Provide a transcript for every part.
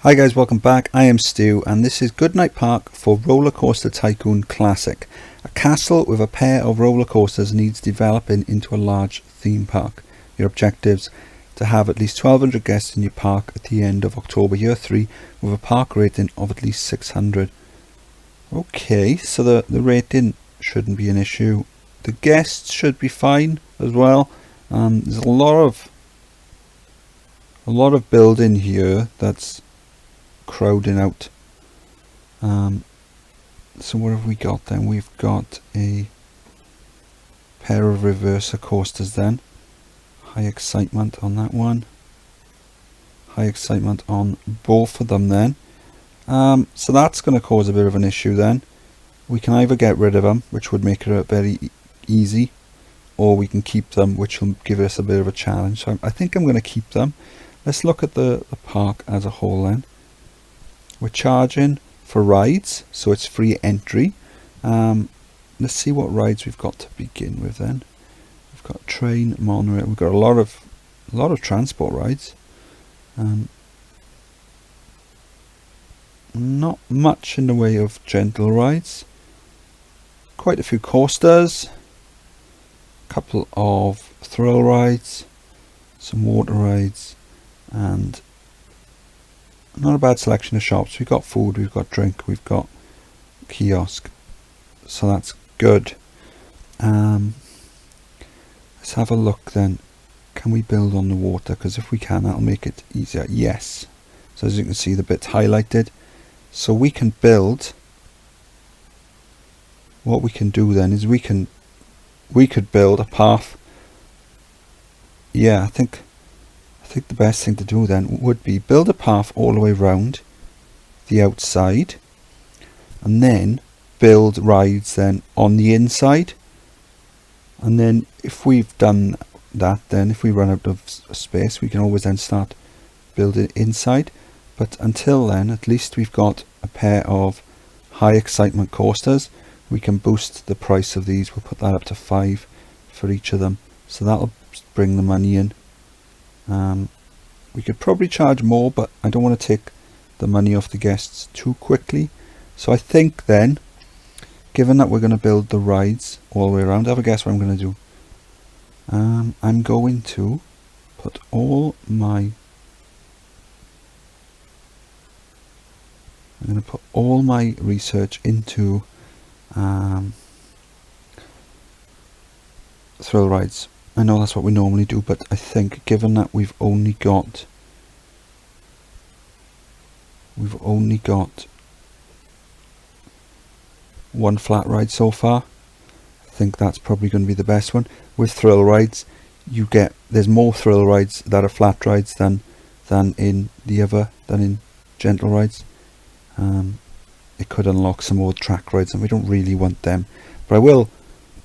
Hi guys, welcome back. I am Stu and this is Goodnight Park for Roller Coaster Tycoon Classic. A castle with a pair of roller coasters needs developing into a large theme park. Your objectives: to have at least 1,200 guests in your park at the end of October year 3 with a park rating of at least 600. Okay, so the rating shouldn't be an issue. The guests should be fine as well. There's a lot of building here that's crowding out. So what have we got then? We've got a pair of reverser coasters then. High excitement on that one. High excitement on both of them then. So that's going to cause a bit of an issue then. We can either get rid of them, which would make it very easy, or we can keep them, which will give us a bit of a challenge. So I think I'm going to keep them. Let's look at the park as a whole then. We're charging for rides, so it's free entry. Let's see what rides we've got to begin with then. We've got train, monorail. We've got a lot of transport rides. Not much in the way of gentle rides. Quite a few coasters. A couple of thrill rides. Some water rides, and not a bad selection of shops. We've got food, we've got drink, we've got kiosk, so that's good. Let's have a look then. Can we build on the water? Because if we can, that'll make it easier. Yes. So as you can see, the bit's highlighted. So we can build. What we can do then is we could build a path. Yeah, I think the best thing to do then would be build a path all the way around the outside, and then build rides then on the inside. And then if we've done that, then if we run out of space, we can always then start building inside. But until then, at least we've got a pair of high excitement coasters. We can boost the price of these. We'll put that up to 5 for each of them, so that'll bring the money in. We could probably charge more, but I don't want to take the money off the guests too quickly. So I think then, given that we're going to build the rides all the way around, have a guess what I'm going to do. I'm going to put all my research into thrill rides. I know that's what we normally do, but I think given that we've only got one flat ride so far, I think that's probably going to be the best one. With thrill rides, there's more thrill rides that are flat rides than in gentle rides. It could unlock some more track rides, and we don't really want them. But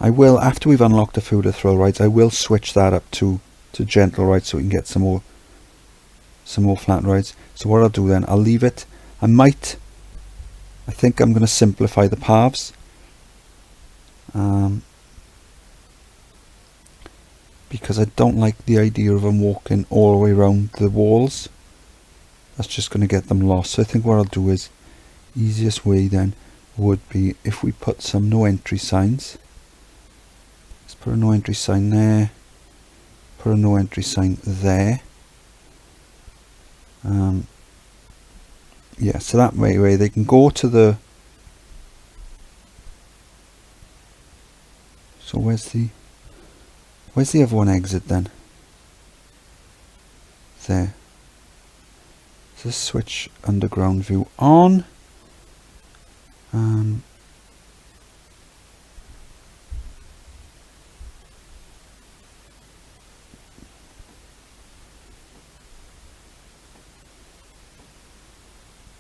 I will, after we've unlocked a few of the thrill rides, I will switch that up to gentle rides so we can get some more flat rides. So what I'll do then, I'll leave it. I think I'm going to simplify the paths. Because I don't like the idea of them walking all the way around the walls. That's just going to get them lost. So I think what I'll do is, easiest way then would be if we put some no entry signs. Let's put a no entry sign there, put a no entry sign there. Yeah, so that way they can go to the. So where's the other one exit then? There. So let's switch underground view on.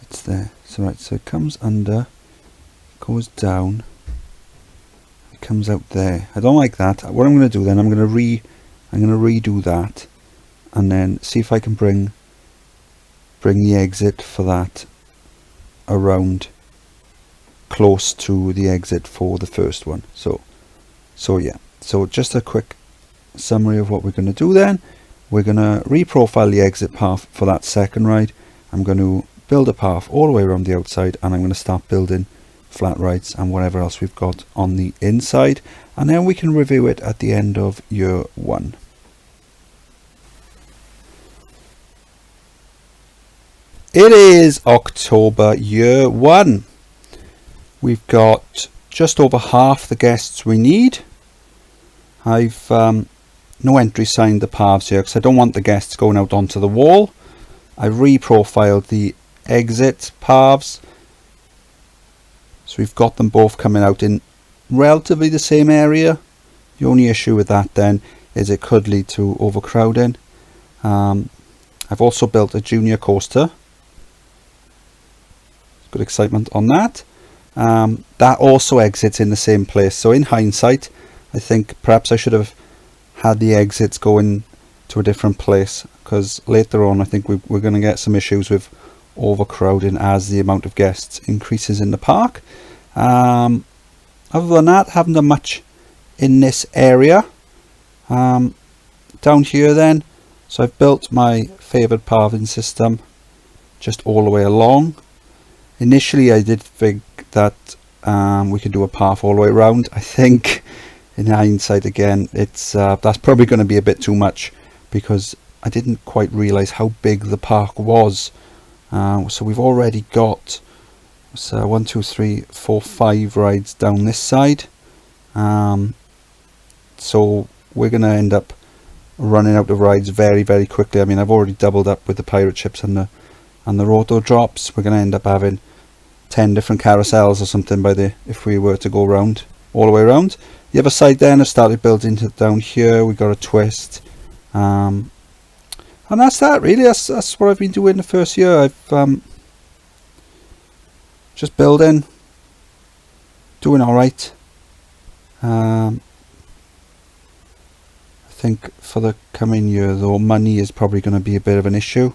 It's there. So right, so it comes under, goes down, it comes out there. I don't like that. What I'm going to do then, I'm going to redo that, and then see if I can bring the exit for that around close to the exit for the first one. So yeah, so just a quick summary of what we're going to do then. We're going to reprofile the exit path for that second ride. I'm going to build a path all the way around the outside, and I'm going to start building flat rides and whatever else we've got on the inside, and then we can review it at the end of year 1. It is October, year 1. We've got just over half the guests we need. I've no entry signed the paths here because I don't want the guests going out onto the wall. I've reprofiled the exit paths, so we've got them both coming out in relatively the same area. The only issue with that then is it could lead to overcrowding. I've also built a junior coaster. Good excitement on that. That also exits in the same place, so in hindsight I think perhaps I should have had the exits going to a different place, because later on I think we're going to get some issues with overcrowding as the amount of guests increases in the park. Other than that, haven't done much in this area. Down here then, so I've built my favoured pathing system just all the way along. Initially I did think that we could do a path all the way around. I think in hindsight again, it's that's probably going to be a bit too much, because I didn't quite realise how big the park was. So we've already got 1, 2, 3, 4, 5 rides down this side. So we're going to end up running out of rides very, very quickly. I mean, I've already doubled up with the pirate ships and the roto drops. We're going to end up having 10 different carousels or something if we were to go around all the way around. The other side then, I've started building down here. We got a twist, and that's that really. That's what I've been doing the first year. I've just building, doing all right. I think for the coming year though, money is probably going to be a bit of an issue,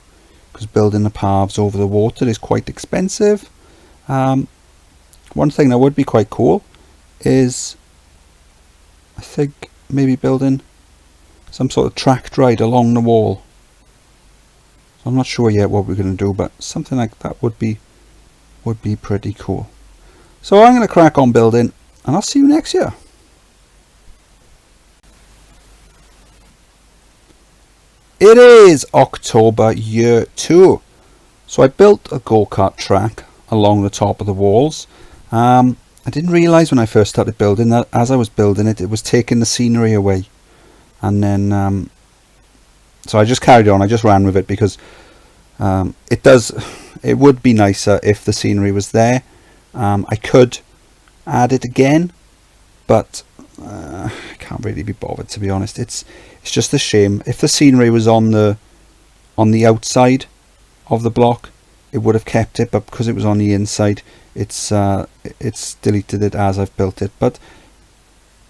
because building the paths over the water is quite expensive. One thing that would be quite cool is, I think, maybe building some sort of tracked ride along the wall. So I'm not sure yet what we're going to do, but something like that would be pretty cool. So I'm going to crack on building, and I'll see you next year. It is October, year 2. So I built a go-kart track along the top of the walls. I didn't realise when I first started building that as I was building it, it was taking the scenery away. And then, so I just carried on. I just ran with it because it would be nicer if the scenery was there. I could add it again, but I can't really be bothered, to be honest. It's just a shame. If the scenery was on the outside of the block, it would have kept it, but because it was on the inside, it's deleted it as I've built it. But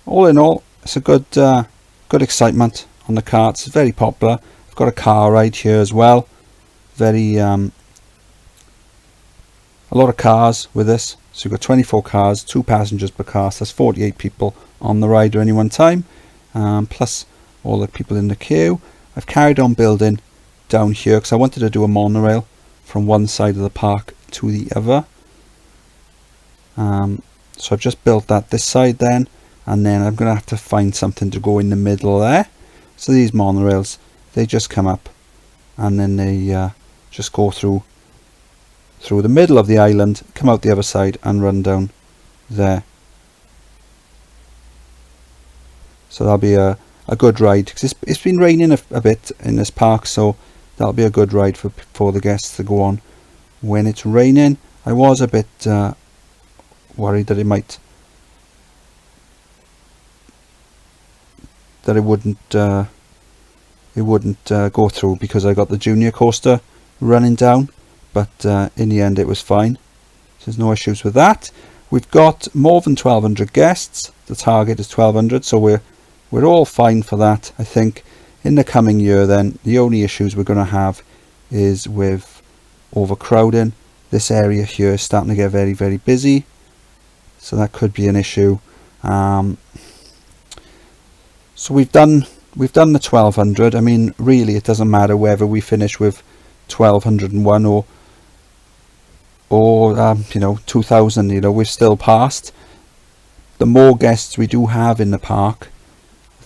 all in all, it's a good excitement on the carts. It's very popular. I've got a car ride here as well. Very a lot of cars with this. So you've got 24 cars, 2 passengers per car. So that's 48 people on the ride at any one time, plus all the people in the queue. I've carried on building down here because I wanted to do a monorail from one side of the park to the other. So I've just built that this side then, and then I'm going to have to find something to go in the middle there. So these monorails, they just come up and then they just go through the middle of the island, come out the other side and run down there. So that'll be a good ride, because it's been raining a bit in this park, so that'll be a good ride for the guests to go on when it's raining. I was a bit worried that it wouldn't go through, because I got the junior coaster running down, but in the end it was fine. So there's no issues with that. We've got more than 1,200 guests. The target is 1,200, so we're all fine for that. I think in the coming year then, the only issues we're going to have is with overcrowding. This area here is starting to get very, very busy, so that could be an issue. So we've done the 1,200. I mean, really, it doesn't matter whether we finish with 1,201 or or 2,000, we've still passed. The more guests we do have in the park,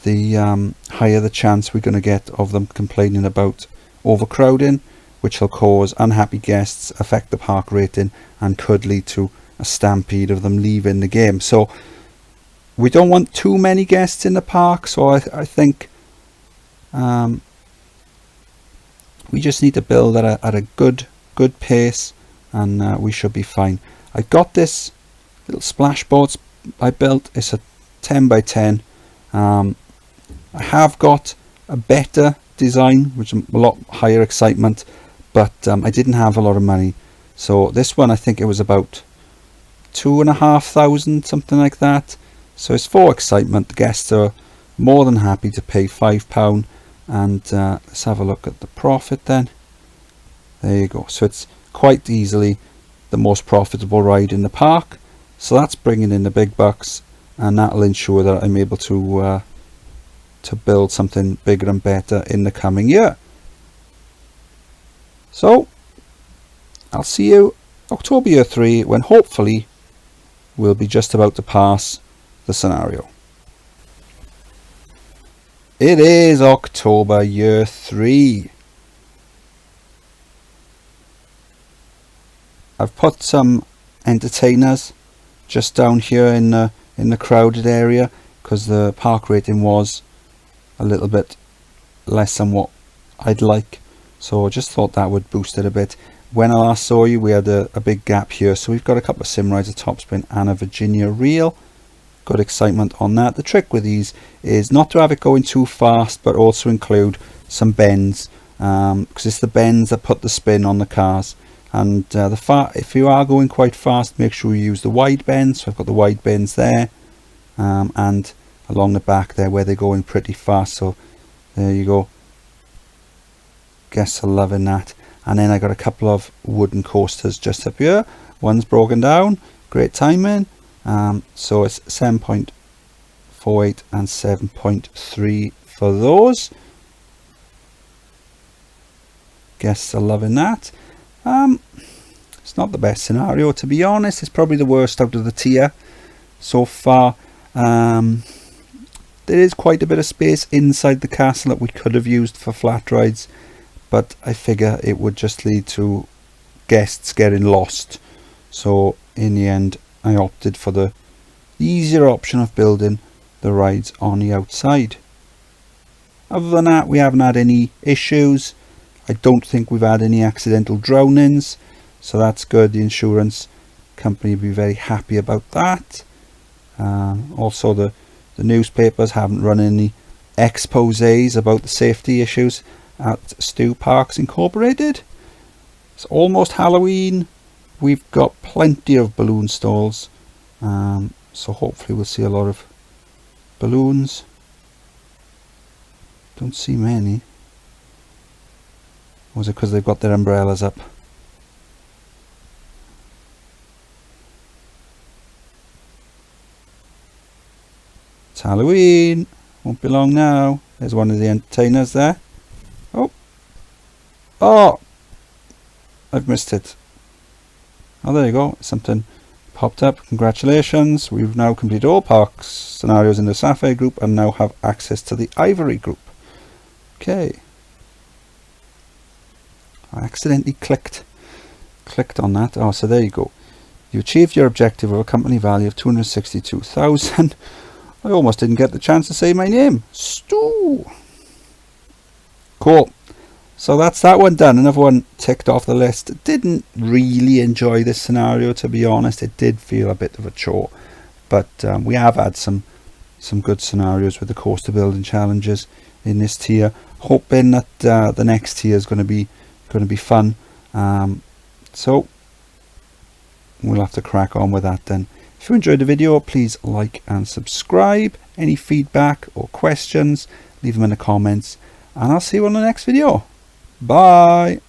the higher the chance we're going to get of them complaining about overcrowding, which will cause unhappy guests, affect the park rating, and could lead to a stampede of them leaving the game. So we don't want too many guests in the park, so I think we just need to build at a good pace, and we should be fine. I got this little splashboard I built. It's a 10 by 10. I have got a better design, which is a lot higher excitement, but I didn't have a lot of money. So this one, I think it was about 2,500, something like that. So it's for excitement. The guests are more than happy to pay £5. And let's have a look at the profit then. There you go. So it's quite easily the most profitable ride in the park. So that's bringing in the big bucks, and that'll ensure that I'm able to build something bigger and better in the coming year. So I'll see you October year 3, when hopefully we'll be just about to pass the scenario. It is October year 3. I've put some entertainers just down here in the crowded area, because the park rating was a little bit less than what I'd like, so I just thought that would boost it a bit. When I last saw you, we had a big gap here, so we've got a couple of sim rides, a top spin and a Virginia reel. Good excitement on that. The trick with these is not to have it going too fast, but also include some bends, because it's the bends that put the spin on the cars. And if you are going quite fast, make sure you use the wide bends. So I've got the wide bends there, and along the back there where they're going pretty fast. So there you go. Guests are loving that. And then I got a couple of wooden coasters just up here. One's broken down. Great timing. So it's 7.48 and 7.3 for those. Guests are loving that. It's not the best scenario, to be honest. It's probably the worst out of the tier so far. There is quite a bit of space inside the castle that we could have used for flat rides, but I figure it would just lead to guests getting lost. So in the end, I opted for the easier option of building the rides on the outside. Other than that, we haven't had any issues. I don't think we've had any accidental drownings, so that's good. The insurance company will be very happy about that. Also, the newspapers haven't run any exposés about the safety issues at Stew Parks Incorporated. It's almost Halloween. We've got plenty of balloon stalls, so hopefully we'll see a lot of balloons. Don't see many. Or is it because they've got their umbrellas up? It's Halloween. Won't be long now. There's one of the entertainers there. Oh! I've missed it. Oh, there you go. Something popped up. Congratulations. We've now completed all parks scenarios in the Sapphire group and now have access to the Ivory group. Okay. I accidentally clicked on that. Oh, so there you go. You achieved your objective of a company value of 262,000. I almost didn't get the chance to say my name. Stu. Cool. So that's that one done. Another one ticked off the list. Didn't really enjoy this scenario, to be honest. It did feel a bit of a chore. But we have had some good scenarios with the coaster building challenges in this tier. Hoping that the next tier is going to be fun. So we'll have to crack on with that then. If you enjoyed the video, please like and subscribe. Any feedback or questions, leave them in the comments, and I'll see you on the next video. Bye.